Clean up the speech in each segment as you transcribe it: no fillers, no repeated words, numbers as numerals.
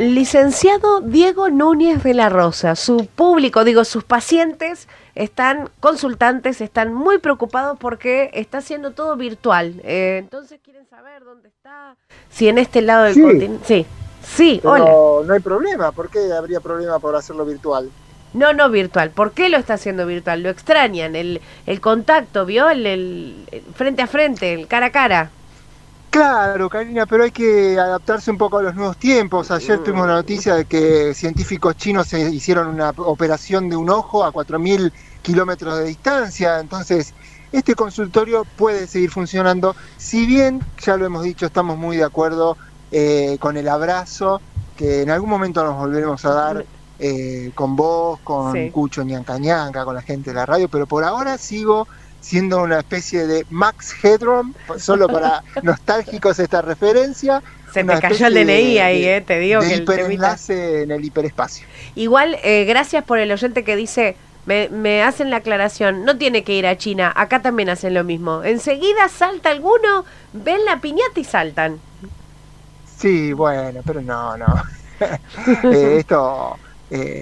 Licenciado Diego Núñez de la Rosa, su público, sus pacientes consultantes, están muy preocupados porque está haciendo todo virtual. Entonces quieren saber dónde está, si en este lado del continente. Sí, sí, pero hola. no hay problema. ¿Por qué habría problema por hacerlo virtual? No virtual. ¿Por qué lo está haciendo virtual? Lo extrañan, el contacto, ¿vio? El frente a frente, el cara a cara. Claro, Karina, pero hay que adaptarse un poco a los nuevos tiempos. Ayer tuvimos la noticia de que científicos chinos se hicieron una operación de un ojo a 4.000 kilómetros de distancia. Entonces, este consultorio puede seguir funcionando. Si bien, ya lo hemos dicho, estamos muy de acuerdo con el abrazo, que en algún momento nos volveremos a dar con vos, con Sí. Cucho Ñanca Ñanca, con la gente de la radio, pero por ahora sigo siendo una especie de Max Headroom, solo para nostálgicos esta referencia. Se te cayó el DNI ahí, te digo de que el temita. hiperenlace en el hiperespacio. Igual, gracias por el oyente que dice, me hacen la aclaración, no tiene que ir a China, acá también hacen lo mismo. Enseguida salta alguno, ven la piñata y saltan. Sí, bueno, pero no. Esto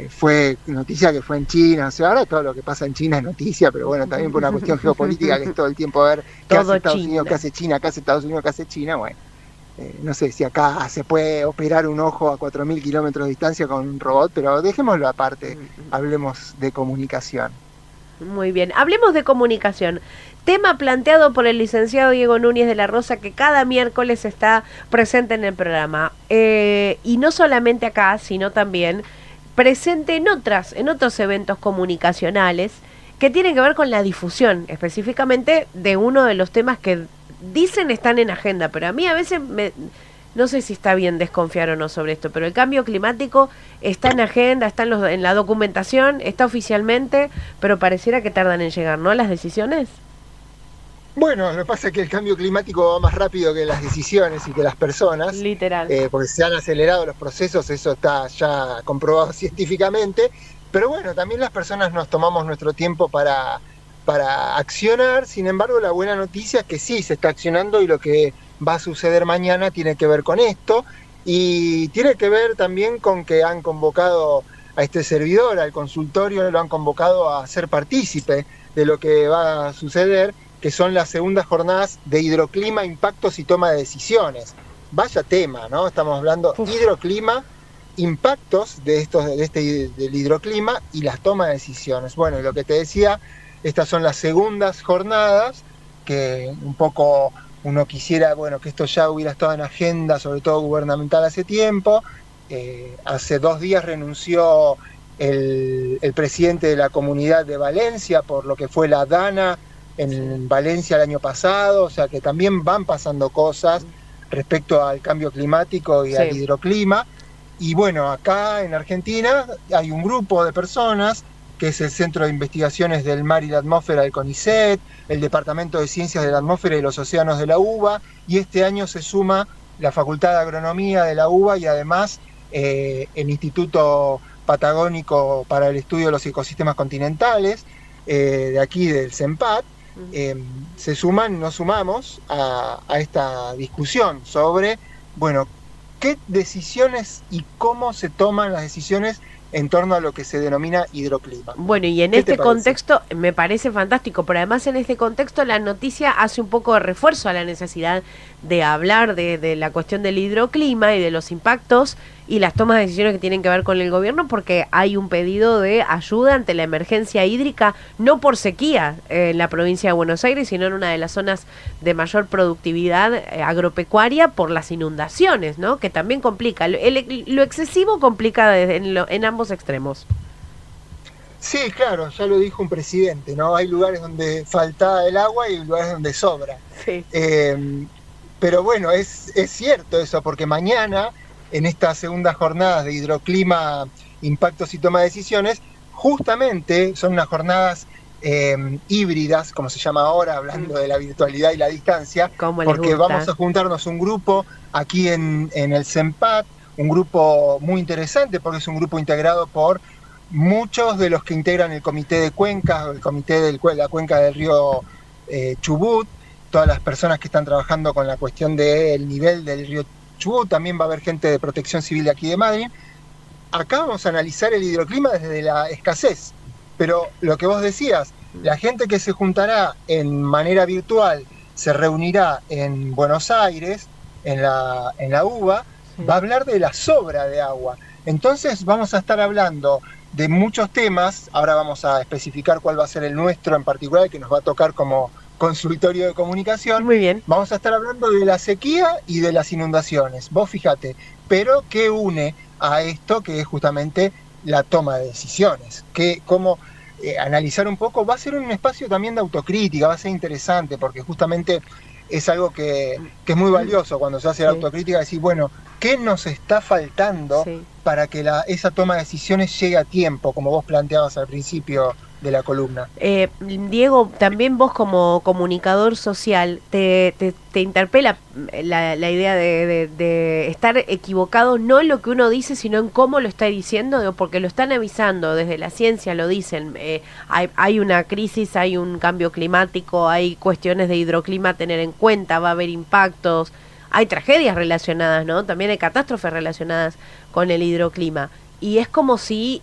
fue noticia que fue en China, o sea, ahora todo lo que pasa en China es noticia, pero bueno, también por una cuestión geopolítica que es todo el tiempo ver qué Todo hace Estados China. Unidos, qué hace China, qué hace Estados Unidos, qué hace China, bueno. No sé si acá se puede operar un ojo a 4.000 kilómetros de distancia con un robot, pero dejémoslo aparte, hablemos de comunicación. Muy bien, hablemos de comunicación. Tema planteado por el licenciado Diego Núñez de la Rosa, que cada miércoles está presente en el programa. Y no solamente acá, sino también presente en otros eventos comunicacionales que tienen que ver con la difusión, específicamente de uno de los temas que dicen están en agenda, pero a mí a veces no sé si está bien desconfiar o no sobre esto, pero el cambio climático está en agenda, está en la documentación, está oficialmente, pero pareciera que tardan en llegar, ¿no? Las decisiones. Bueno, lo que pasa es que el cambio climático va más rápido que las decisiones y que las personas, Literal. porque se han acelerado los procesos, eso está ya comprobado científicamente, pero bueno, también las personas nos tomamos nuestro tiempo para accionar. Sin embargo, la buena noticia es que sí, se está accionando y lo que va a suceder mañana tiene que ver con esto, y tiene que ver también con que han convocado a este servidor, al consultorio, lo han convocado a ser partícipe de lo que va a suceder, que son las segundas jornadas de hidroclima, impactos y toma de decisiones. Vaya tema, ¿no? Estamos hablando hidroclima, impactos del hidroclima y las tomas de decisiones. Bueno, y lo que te decía, estas son las segundas jornadas, que un poco uno quisiera, bueno, que esto ya hubiera estado en agenda, sobre todo gubernamental, hace tiempo. Hace 2 días renunció el presidente de la Comunidad de Valencia por lo que fue la DANA en Valencia el año pasado, o sea que también van pasando cosas respecto al cambio climático y al hidroclima. Y bueno, acá en Argentina hay un grupo de personas, que es el Centro de Investigaciones del Mar y la Atmósfera del CONICET, el Departamento de Ciencias de la Atmósfera y los Océanos de la UBA, y este año se suma la Facultad de Agronomía de la UBA y además el Instituto Patagónico para el Estudio de los Ecosistemas Continentales, de aquí del CENPAT. Nos sumamos a esta discusión sobre, bueno, qué decisiones y cómo se toman las decisiones en torno a lo que se denomina hidroclima. Bueno, y en este contexto me parece fantástico, pero además en este contexto la noticia hace un poco de refuerzo a la necesidad de hablar de la cuestión del hidroclima y de los impactos y las tomas de decisiones que tienen que ver con el gobierno, porque hay un pedido de ayuda ante la emergencia hídrica, no por sequía en la provincia de Buenos Aires, sino en una de las zonas de mayor productividad agropecuaria por las inundaciones, ¿no? Que también complica. Lo excesivo complica en ambos extremos. Sí, claro, ya lo dijo un presidente, ¿no? Hay lugares donde falta el agua y lugares donde sobra. Sí. Pero bueno, es cierto eso, porque mañana, en estas segundas jornadas de hidroclima, impactos y toma de decisiones, justamente son unas jornadas híbridas, como se llama ahora, hablando de la virtualidad y la distancia, porque vamos a juntarnos un grupo aquí en el CENPAT, un grupo muy interesante, porque es un grupo integrado por muchos de los que integran el Comité de Cuencas, el Comité de la Cuenca del río Chubut, todas las personas que están trabajando con la cuestión del nivel del río Chubut, también va a haber gente de Protección Civil de aquí de Madrid. Acá vamos a analizar el hidroclima desde la escasez, pero lo que vos decías, la gente que se juntará en manera virtual se reunirá en Buenos Aires, en la UBA, va a hablar de la sobra de agua. Entonces vamos a estar hablando de muchos temas. Ahora vamos a especificar cuál va a ser el nuestro en particular, que nos va a tocar como consultorio de comunicación. Muy bien. Vamos a estar hablando de la sequía y de las inundaciones. Vos fíjate, pero ¿qué une a esto? Que es justamente la toma de decisiones. Cómo analizar un poco. Va a ser un espacio también de autocrítica, va a ser interesante, porque justamente es algo que es muy valioso cuando se hace la autocrítica, decir, bueno, ¿qué nos está faltando para que esa toma de decisiones llegue a tiempo, como vos planteabas al principio de la columna? Diego, también vos como comunicador social, te interpela la idea de estar equivocado, no en lo que uno dice, sino en cómo lo está diciendo, porque lo están avisando, desde la ciencia lo dicen, hay una crisis, hay un cambio climático, hay cuestiones de hidroclima a tener en cuenta, va a haber impactos, hay tragedias relacionadas, ¿no? También hay catástrofes relacionadas con el hidroclima. Y es como si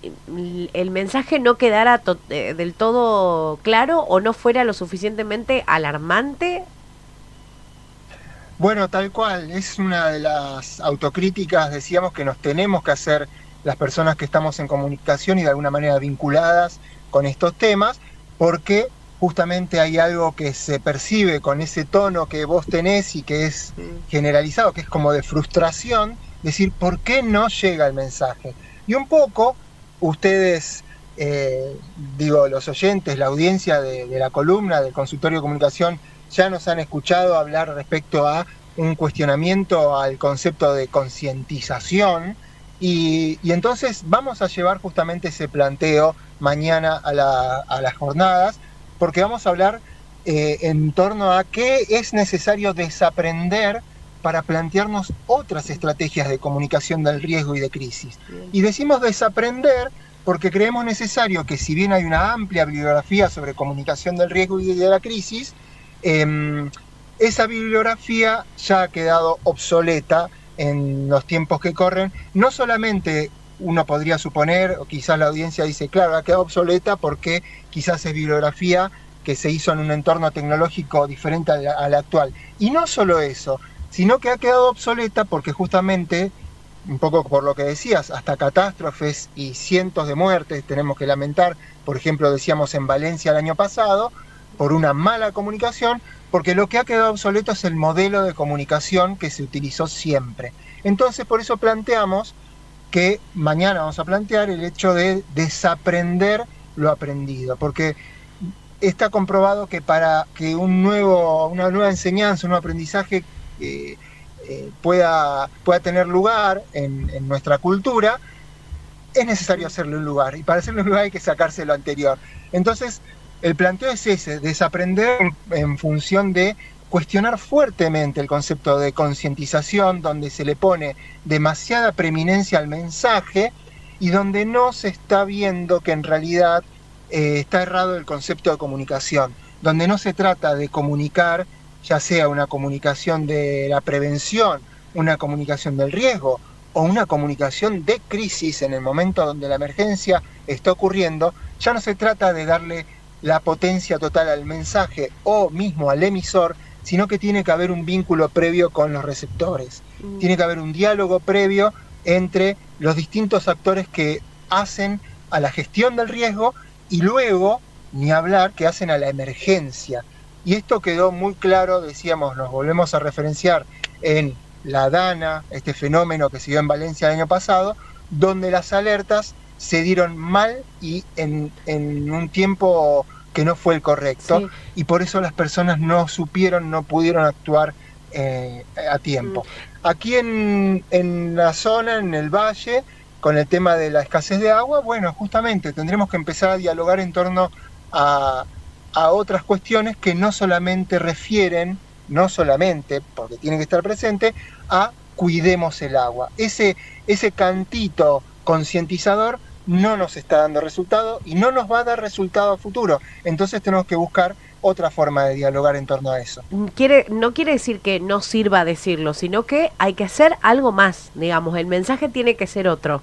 el mensaje no quedara del todo claro o no fuera lo suficientemente alarmante. Bueno, tal cual, es una de las autocríticas, decíamos, que nos tenemos que hacer las personas que estamos en comunicación y de alguna manera vinculadas con estos temas, porque justamente hay algo que se percibe con ese tono que vos tenés y que es generalizado, que es como de frustración, decir, ¿por qué no llega el mensaje? Y un poco, ustedes, los oyentes, la audiencia de la columna del consultorio de comunicación, ya nos han escuchado hablar respecto a un cuestionamiento al concepto de concientización, y entonces vamos a llevar justamente ese planteo mañana a las jornadas, porque vamos a hablar en torno a qué es necesario desaprender para plantearnos otras estrategias de comunicación del riesgo y de crisis. Y decimos desaprender porque creemos necesario que, si bien hay una amplia bibliografía sobre comunicación del riesgo y de la crisis, esa bibliografía ya ha quedado obsoleta en los tiempos que corren. No solamente uno podría suponer, o quizás la audiencia dice, claro, ha quedado obsoleta porque quizás es bibliografía que se hizo en un entorno tecnológico diferente al actual. Y no solo eso, sino que ha quedado obsoleta porque justamente, un poco por lo que decías, hasta catástrofes y cientos de muertes tenemos que lamentar. Por ejemplo, decíamos en Valencia el año pasado, por una mala comunicación, porque lo que ha quedado obsoleto es el modelo de comunicación que se utilizó siempre. Entonces, por eso planteamos que mañana vamos a plantear el hecho de desaprender lo aprendido, porque está comprobado que para que una nueva enseñanza, un nuevo aprendizaje pueda tener lugar en nuestra cultura, es necesario hacerle un lugar, y para hacerle un lugar hay que sacarse lo anterior. Entonces, el planteo es ese, desaprender en función de cuestionar fuertemente el concepto de concientización, donde se le pone demasiada preeminencia al mensaje y donde no se está viendo que en realidad está errado el concepto de comunicación, donde no se trata de comunicar, ya sea una comunicación de la prevención, una comunicación del riesgo o una comunicación de crisis en el momento donde la emergencia está ocurriendo. Ya no se trata de darle la potencia total al mensaje o mismo al emisor, sino que tiene que haber un vínculo previo con los receptores. Tiene que haber un diálogo previo entre los distintos actores que hacen a la gestión del riesgo y luego, ni hablar, que hacen a la emergencia. Y esto quedó muy claro, decíamos, nos volvemos a referenciar en la DANA, este fenómeno que se dio en Valencia el año pasado, donde las alertas se dieron mal y en un tiempo que no fue el correcto, sí. Y por eso las personas no pudieron actuar a tiempo. Aquí en la zona, en el valle, con el tema de la escasez de agua, bueno, justamente tendremos que empezar a dialogar en torno a otras cuestiones que no solamente refieren, porque tienen que estar presentes, a cuidemos el agua. Ese cantito concientizador no nos está dando resultado y no nos va a dar resultado a futuro. Entonces tenemos que buscar otra forma de dialogar en torno a eso. No quiere decir que no sirva decirlo, sino que hay que hacer algo más, digamos, el mensaje tiene que ser otro,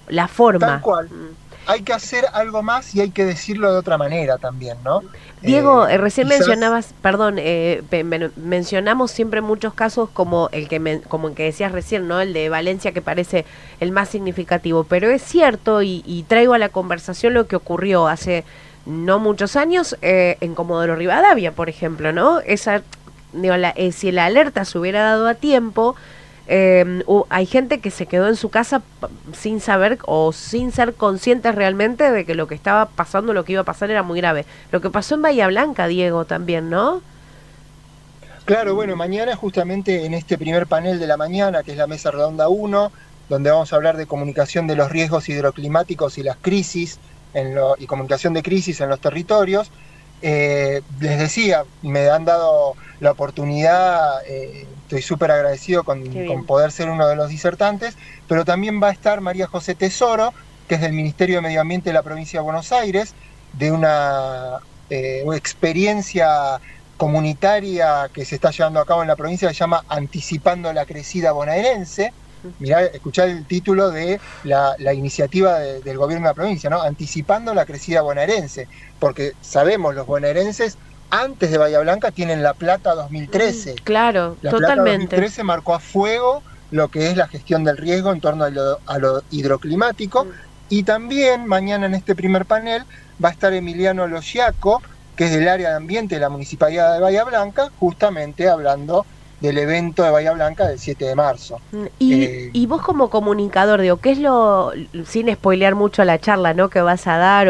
la forma. Tal cual. Hay que hacer algo más y hay que decirlo de otra manera también, ¿no? Diego, recién quizás... mencionabas, perdón, mencionamos siempre muchos casos como el que decías recién, ¿no? El de Valencia, que parece el más significativo, pero es cierto y traigo a la conversación lo que ocurrió hace no muchos años en Comodoro Rivadavia, por ejemplo, ¿no? Si la alerta se hubiera dado a tiempo, hay gente que se quedó en su casa sin saber o sin ser conscientes realmente de que lo que estaba pasando, lo que iba a pasar era muy grave. Lo que pasó en Bahía Blanca, Diego, también, ¿no? Claro, bueno, mañana justamente en este primer panel de la mañana, que es la Mesa Redonda 1, donde vamos a hablar de comunicación de los riesgos hidroclimáticos y las crisis y comunicación de crisis en los territorios. Les decía, me han dado la oportunidad, estoy súper agradecido con poder ser uno de los disertantes, pero también va a estar María José Tesoro, que es del Ministerio de Medio Ambiente de la provincia de Buenos Aires, de una experiencia comunitaria que se está llevando a cabo en la provincia, que se llama Anticipando la Crecida Bonaerense. Mirá, escuchá el título de la iniciativa del gobierno de la provincia, ¿no? Anticipando la crecida bonaerense, porque sabemos, los bonaerenses antes de Bahía Blanca tienen la Plata 2013. Claro, la totalmente. Plata 2013 marcó a fuego lo que es la gestión del riesgo en torno a lo hidroclimático, y también mañana en este primer panel va a estar Emiliano Losiaco, que es del área de ambiente de la Municipalidad de Bahía Blanca, justamente hablando del evento de Bahía Blanca del 7 de marzo. Y vos como comunicador, digo, ¿qué es sin spoilear mucho la charla, ¿no?, que vas a dar,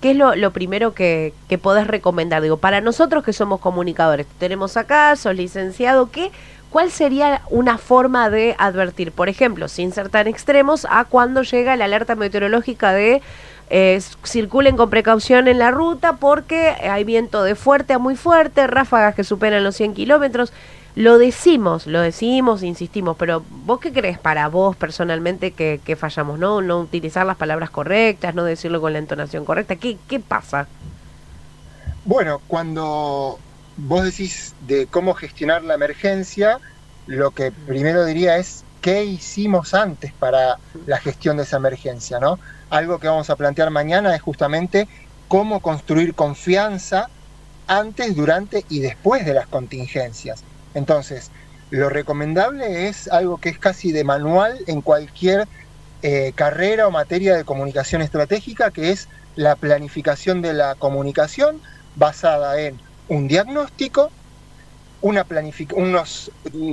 qué es lo primero que podés recomendar? Digo, para nosotros que somos comunicadores, tenemos acá, sos licenciado, ¿cuál sería una forma de advertir, por ejemplo, sin ser tan extremos, a cuando llega la alerta meteorológica de circulen con precaución en la ruta porque hay viento de fuerte a muy fuerte, ráfagas que superan los 100 kilómetros? Lo decimos, insistimos, pero ¿vos qué crees para vos personalmente que fallamos? ¿No utilizar las palabras correctas, no decirlo con la entonación correcta? ¿Qué pasa? Bueno, cuando vos decís de cómo gestionar la emergencia, lo que primero diría es qué hicimos antes para la gestión de esa emergencia, ¿no? Algo que vamos a plantear mañana es justamente cómo construir confianza antes, durante y después de las contingencias. Entonces, lo recomendable es algo que es casi de manual en cualquier carrera o materia de comunicación estratégica, que es la planificación de la comunicación basada en un diagnóstico, un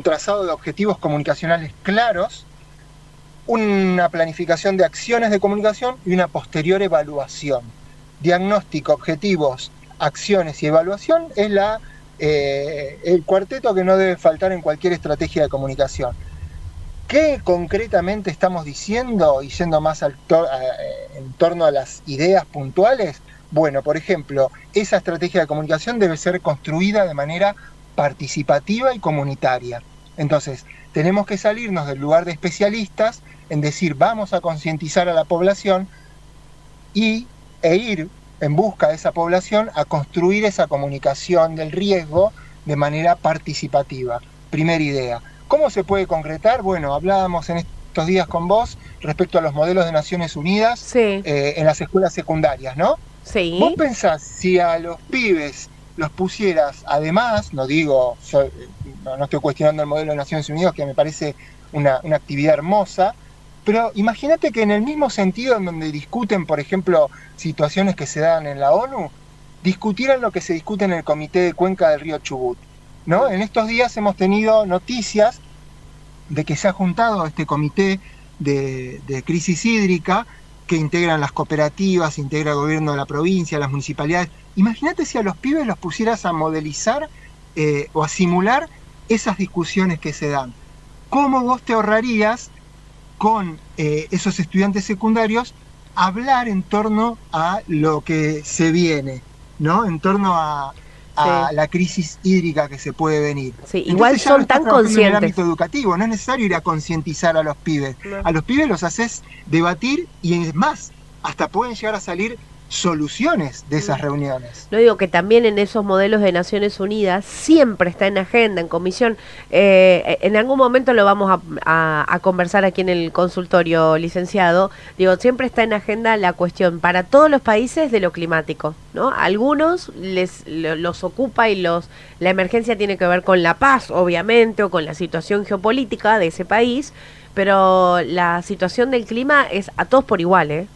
trazado de objetivos comunicacionales claros, una planificación de acciones de comunicación y una posterior evaluación. Diagnóstico, objetivos, acciones y evaluación es el cuarteto que no debe faltar en cualquier estrategia de comunicación. ¿Qué concretamente estamos diciendo y yendo más en torno a las ideas puntuales? Bueno, por ejemplo, esa estrategia de comunicación debe ser construida de manera participativa y comunitaria. Entonces, tenemos que salirnos del lugar de especialistas en decir vamos a concientizar a la población e ir en busca de esa población a construir esa comunicación del riesgo de manera participativa. Primera idea. ¿Cómo se puede concretar? Bueno, hablábamos en estos días con vos respecto a los modelos de Naciones Unidas, sí, en las escuelas secundarias, ¿no? Sí. ¿Vos pensás si a los pibes los pusieras, además, no estoy cuestionando el modelo de Naciones Unidas, que me parece una actividad hermosa, pero imagínate que en el mismo sentido en donde discuten, por ejemplo, situaciones que se dan en la ONU, discutieran lo que se discute en el Comité de Cuenca del río Chubut, ¿no? En estos días hemos tenido noticias de que se ha juntado este comité de crisis hídrica, que integran las cooperativas, integra el gobierno de la provincia, las municipalidades. Imagínate si a los pibes los pusieras a modelizar o a simular esas discusiones que se dan. ¿Cómo vos te ahorrarías con esos estudiantes secundarios hablar en torno a lo que se viene, ¿no? En torno a la crisis hídrica que se puede venir. Sí, igual son tan conscientes. En el ámbito educativo, no es necesario ir a concientizar a los pibes. No. A los pibes los haces debatir y es más, hasta pueden llegar a salir soluciones de esas reuniones. No digo que también en esos modelos de Naciones Unidas siempre está en agenda, en comisión. En algún momento lo vamos a conversar aquí en el consultorio, licenciado. Digo, siempre está en agenda la cuestión para todos los países de lo climático, ¿no? A algunos los ocupa y la emergencia tiene que ver con la paz, obviamente, o con la situación geopolítica de ese país, pero la situación del clima es a todos por igual, ¿eh?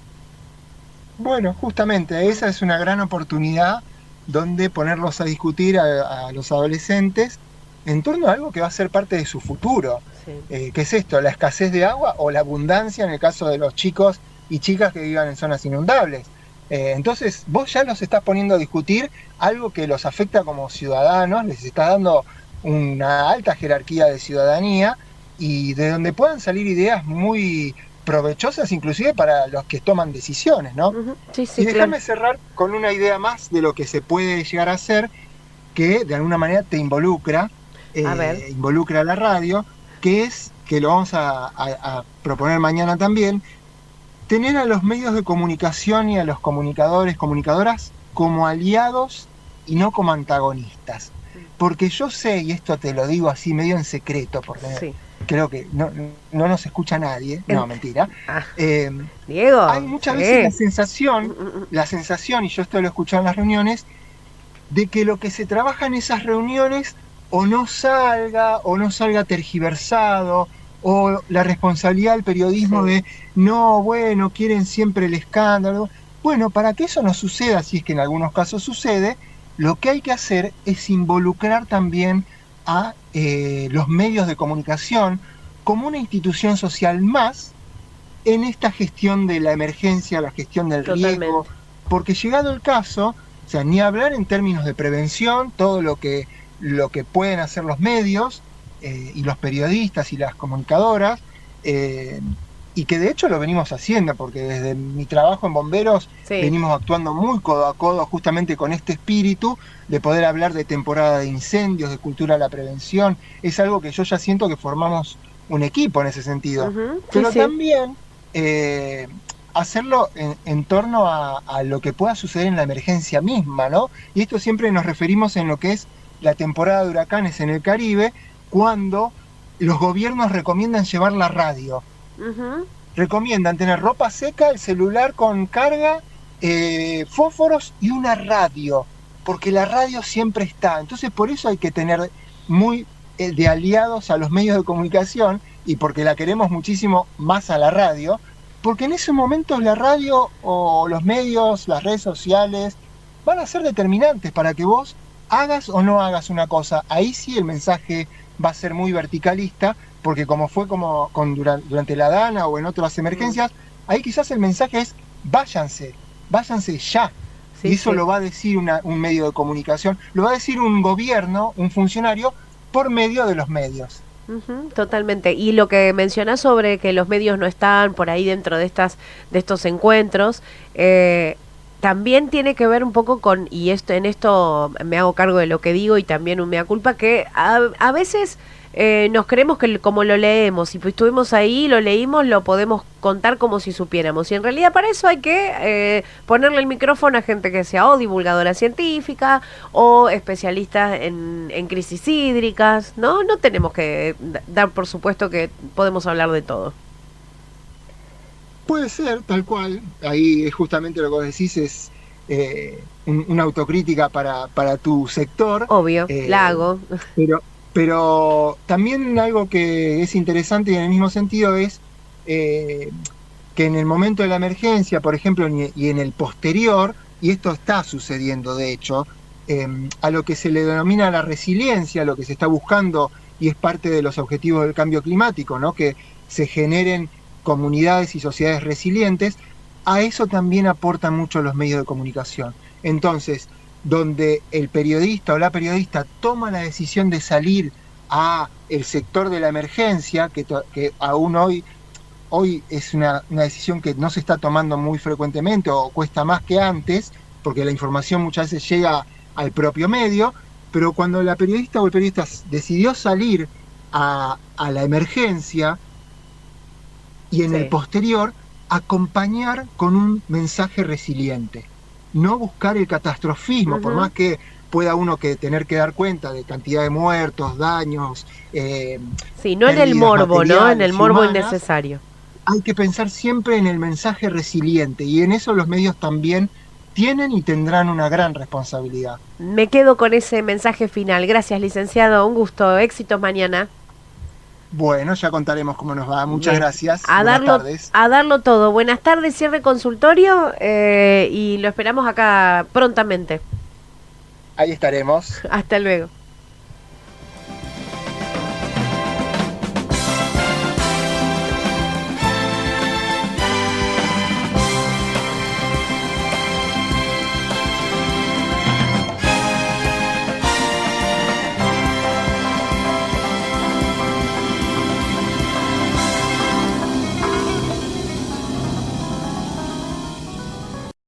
Bueno, justamente esa es una gran oportunidad donde ponerlos a discutir a los adolescentes en torno a algo que va a ser parte de su futuro. Sí. ¿Qué es esto? ¿La escasez de agua o la abundancia en el caso de los chicos y chicas que vivan en zonas inundables? Entonces vos ya los estás poniendo a discutir algo que los afecta como ciudadanos, les está dando una alta jerarquía de ciudadanía y de donde puedan salir ideas muy provechosas inclusive para los que toman decisiones, ¿no? Sí, sí, Y déjame claro. cerrar con una idea más de lo que se puede llegar a hacer, que de alguna manera te involucra, A ver. involucra a la radio, que es, que lo vamos a proponer mañana también, tener a los medios de comunicación y a los comunicadores, comunicadoras, como aliados y no como antagonistas. Porque yo sé, y esto te lo digo así medio en secreto, porque Sí. creo que no nos escucha nadie, no, mentira. Ah, Eh, Diego. Hay muchas veces la sensación, y yo esto lo he escuchado en las reuniones, de que lo que se trabaja en esas reuniones o no salga tergiversado, o la responsabilidad del periodismo Sí. de, no, bueno, quieren siempre el escándalo. Bueno, para que eso no suceda, si es que en algunos casos sucede, lo que hay que hacer es involucrar también a los medios de comunicación como una institución social más en esta gestión de la emergencia, la gestión del riesgo, Totalmente. porque llegado el caso, o sea, ni hablar en términos de prevención, todo lo que pueden hacer los medios y los periodistas y las comunicadoras, y que de hecho lo venimos haciendo, porque desde mi trabajo en bomberos Sí. venimos actuando muy codo a codo justamente con este espíritu de poder hablar de temporada de incendios, de cultura de la prevención. Es algo que yo ya siento que formamos un equipo en ese sentido. Sí, Pero sí. también hacerlo en torno a lo que pueda suceder en la emergencia misma, ¿no? Y esto siempre nos referimos en lo que es la temporada de huracanes en el Caribe, cuando los gobiernos recomiendan llevar la radio. Recomiendan tener ropa seca, el celular con carga, fósforos y una radio, porque la radio siempre está. Entonces por eso hay que tener muy de aliados a los medios de comunicación, y porque la queremos muchísimo más a la radio, porque en esos momentos la radio o los medios, las redes sociales, van a ser determinantes para que vos hagas o no hagas una cosa. Ahí sí el mensaje va a ser muy verticalista, porque como fue durante la Dana o en otras emergencias, ahí quizás el mensaje es váyanse ya. Sí, Y eso sí. lo va a decir un medio de comunicación, lo va a decir un gobierno, un funcionario, por medio de los medios. Totalmente. Y lo que mencionás sobre que los medios no están por ahí dentro de estos encuentros, también tiene que ver un poco con, y en esto me hago cargo de lo que digo y también un mea culpa, que a veces nos creemos que como lo leemos y pues estuvimos ahí, lo leímos, lo podemos contar como si supiéramos. Y en realidad para eso hay que ponerle el micrófono a gente que sea o divulgadora científica o especialistas en crisis hídricas, ¿no? No tenemos que dar por supuesto que podemos hablar de todo. Puede ser, tal cual. Ahí es justamente lo que vos decís, es una autocrítica para tu sector. Obvio, la hago. Pero, pero también algo que es interesante y en el mismo sentido es que en el momento de la emergencia, por ejemplo, y en el posterior, y esto está sucediendo de hecho, a lo que se le denomina la resiliencia, lo que se está buscando y es parte de los objetivos del cambio climático, ¿no? Que se generen comunidades y sociedades resilientes, a eso también aportan mucho los medios de comunicación. Entonces, donde el periodista o la periodista toma la decisión de salir a el sector de la emergencia, que aún hoy es una decisión que no se está tomando muy frecuentemente o cuesta más que antes, porque la información muchas veces llega al propio medio, pero cuando la periodista o el periodista decidió salir a la emergencia y en el posterior acompañar con un mensaje resiliente. no buscar el catastrofismo, por más que pueda uno tener que dar cuenta de cantidad de muertos, daños. Sí, no en el morbo, ¿no? En el morbo humanas, innecesario. Hay que pensar siempre en el mensaje resiliente, y en eso los medios también tienen y tendrán una gran responsabilidad. Me quedo con ese mensaje final. Gracias, licenciado. Un gusto. Éxitos mañana. Bueno, ya contaremos cómo nos va. Muchas Bien. gracias. A Buenas darlo, tardes. a darlo todo. Buenas tardes, cierre consultorio y lo esperamos acá prontamente. Ahí estaremos. Hasta luego.